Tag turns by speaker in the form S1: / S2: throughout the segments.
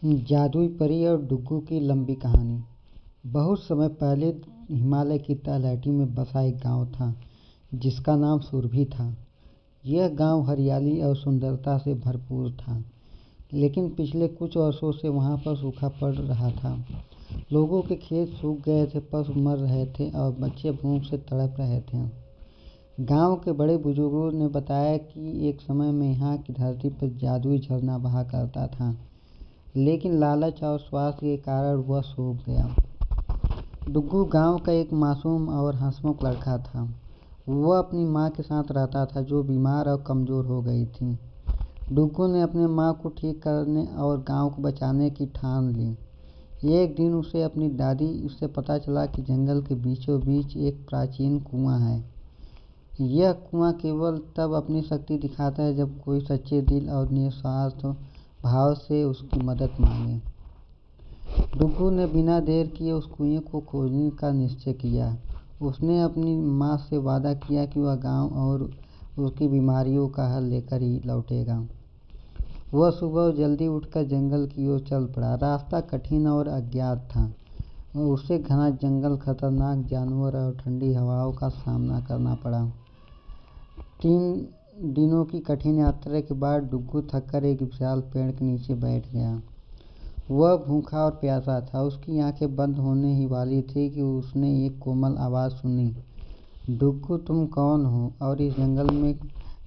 S1: जादुई परी और डुग्गू की लंबी कहानी। बहुत समय पहले हिमालय की तलहटी में बसा एक गांव था जिसका नाम सुरभि था। यह गांव हरियाली और सुंदरता से भरपूर था, लेकिन पिछले कुछ वर्षों से वहां पर सूखा पड़ रहा था। लोगों के खेत सूख गए थे, पशु मर रहे थे और बच्चे भूख से तड़प रहे थे। गांव के बड़े बुजुर्गों ने बताया कि एक समय में यहाँ की धरती पर जादुई झरना बहा करता था, लेकिन लालच और स्वार्थ के कारण वह सूख गया। डुग्गू गांव का एक मासूम और हंसमुख लड़का था। वह अपनी माँ के साथ रहता था, जो बीमार और कमज़ोर हो गई थी। डुग्गू ने अपने माँ को ठीक करने और गांव को बचाने की ठान ली। एक दिन उसे अपनी दादी से पता चला कि जंगल के बीचों बीच एक प्राचीन कुआं है। यह कुआं केवल तब अपनी शक्ति दिखाता है जब कोई सच्चे दिल और निस्वार्थ भाव से उसकी मदद मांगे। डुग्गू ने बिना देर किए उस कुएं को खोजने का निश्चय किया। उसने अपनी माँ से वादा किया कि वह गांव और उसकी बीमारियों का हल लेकर ही लौटेगा। वह सुबह जल्दी उठकर जंगल की ओर चल पड़ा। रास्ता कठिन और अज्ञात था। उसे घना जंगल, खतरनाक जानवर और ठंडी हवाओं का सामना करना पड़ा। 3 दिनों की कठिन यात्रा के बाद डुग्गू थककर एक विशाल पेड़ के नीचे बैठ गया। वह भूखा और प्यासा था। उसकी आंखें बंद होने ही वाली थी कि उसने एक कोमल आवाज़ सुनी। डुग्गू, तुम कौन हो और इस जंगल में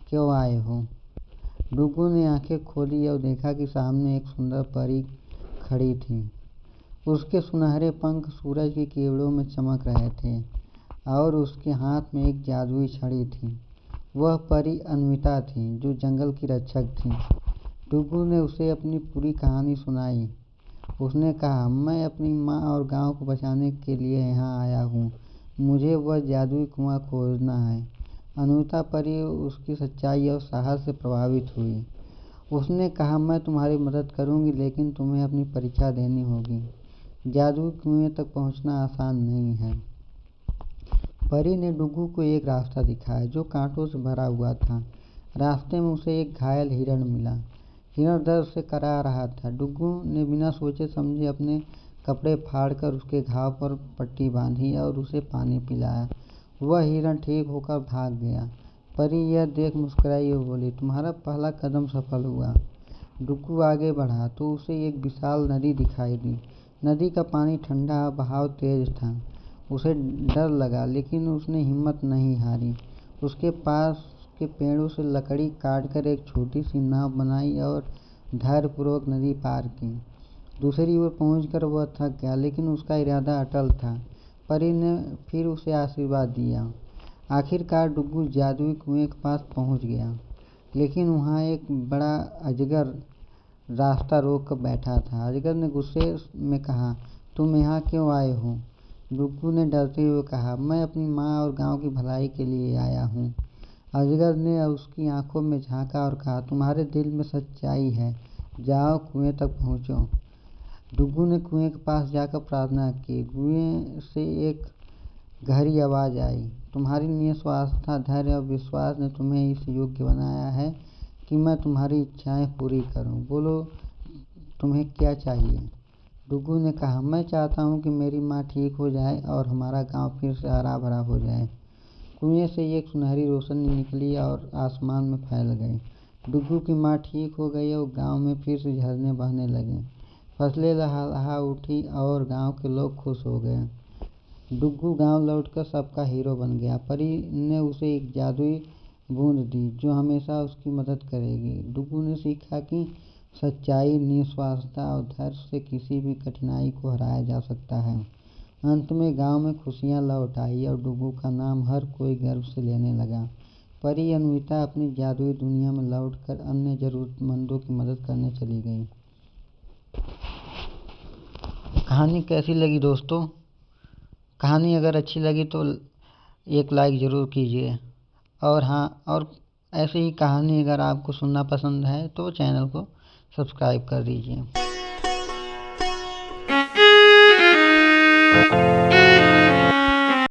S1: क्यों आए हो? डुग्गू ने आंखें खोली और देखा कि सामने एक सुंदर परी खड़ी थी। उसके सुनहरे पंख सूरज की किरणों में चमक रहे थे और उसके हाथ में एक जादुई छड़ी थी। वह परी अन्विता थी, जो जंगल की रक्षक थी। डुग्गू ने उसे अपनी पूरी कहानी सुनाई। उसने कहा, मैं अपनी माँ और गांव को बचाने के लिए यहाँ आया हूँ। मुझे वह जादुई कुआं खोजना है। अन्विता परी उसकी सच्चाई और साहस से प्रभावित हुई। उसने कहा, मैं तुम्हारी मदद करूँगी, लेकिन तुम्हें अपनी परीक्षा देनी होगी। जादुई कुएं तक पहुँचना आसान नहीं है। परी ने डुग्गू को एक रास्ता दिखाया जो कांटों से भरा हुआ था। रास्ते में उसे एक घायल हिरण मिला। हिरण दर्द से करा रहा था। डुग्गू ने बिना सोचे समझे अपने कपड़े फाड़कर उसके घाव पर पट्टी बांधी और उसे पानी पिलाया। वह हिरण ठीक होकर भाग गया। परी यह देख मुस्कुराई और बोली, तुम्हारा पहला कदम सफल हुआ। डुग्गू आगे बढ़ा तो उसे एक विशाल नदी दिखाई दी। नदी का पानी ठंडा, बहाव तेज था। उसे डर लगा, लेकिन उसने हिम्मत नहीं हारी। उसके पास के पेड़ों से लकड़ी काटकर एक छोटी सी नाव बनाई और धैर्यपूर्वक नदी पार की। दूसरी ओर पहुंचकर वह थक गया, लेकिन उसका इरादा अटल था। परी ने फिर उसे आशीर्वाद दिया। आखिरकार डुग्गू जादुई कुएं के पास पहुंच गया, लेकिन वहां एक बड़ा अजगर रास्ता रोक कर बैठा था। अजगर ने गुस्से में कहा, तुम यहाँ क्यों आए हो? डुग्गू ने डरते हुए कहा, मैं अपनी माँ और गांव की भलाई के लिए आया हूँ। अजगर ने उसकी आंखों में झांका और कहा, तुम्हारे दिल में सच्चाई है, जाओ कुएं तक पहुँचो। डुग्गू ने कुएं के पास जाकर प्रार्थना की। कुएं से एक गहरी आवाज़ आई, तुम्हारी निस्वार्थता, धैर्य और विश्वास ने तुम्हें इस योग्य बनाया है कि मैं तुम्हारी इच्छाएं पूरी करूं। बोलो, तुम्हें क्या चाहिए? डुग्गू ने कहा, मैं चाहता हूं कि मेरी माँ ठीक हो जाए और हमारा गांव फिर से हरा भरा हो जाए। कुएं से एक सुनहरी रोशनी निकली और आसमान में फैल गई। डुग्गू की माँ ठीक हो गई और गांव में फिर से झरने बहने लगे। फसलें लहलहा उठी और गांव के लोग खुश हो गए। डुग्गू गांव लौटकर सबका हीरो बन गया। परी ने उसे एक जादुई बूंद दी जो हमेशा उसकी मदद करेगी। डुग्गू ने सीखा कि सच्चाई, निस्वार्थता और धैर्य से किसी भी कठिनाई को हराया जा सकता है। अंत में गांव में खुशियां लौट आई और डुग्गू का नाम हर कोई गर्व से लेने लगा। परी अन्विता अपनी जादुई दुनिया में लौटकर अन्य जरूरतमंदों की मदद करने चली गई। कहानी कैसी लगी दोस्तों? कहानी अगर अच्छी लगी तो एक लाइक ज़रूर कीजिए। और हाँ, और ऐसे ही कहानी अगर आपको सुनना पसंद है तो चैनल को सब्सक्राइब कर दीजिए।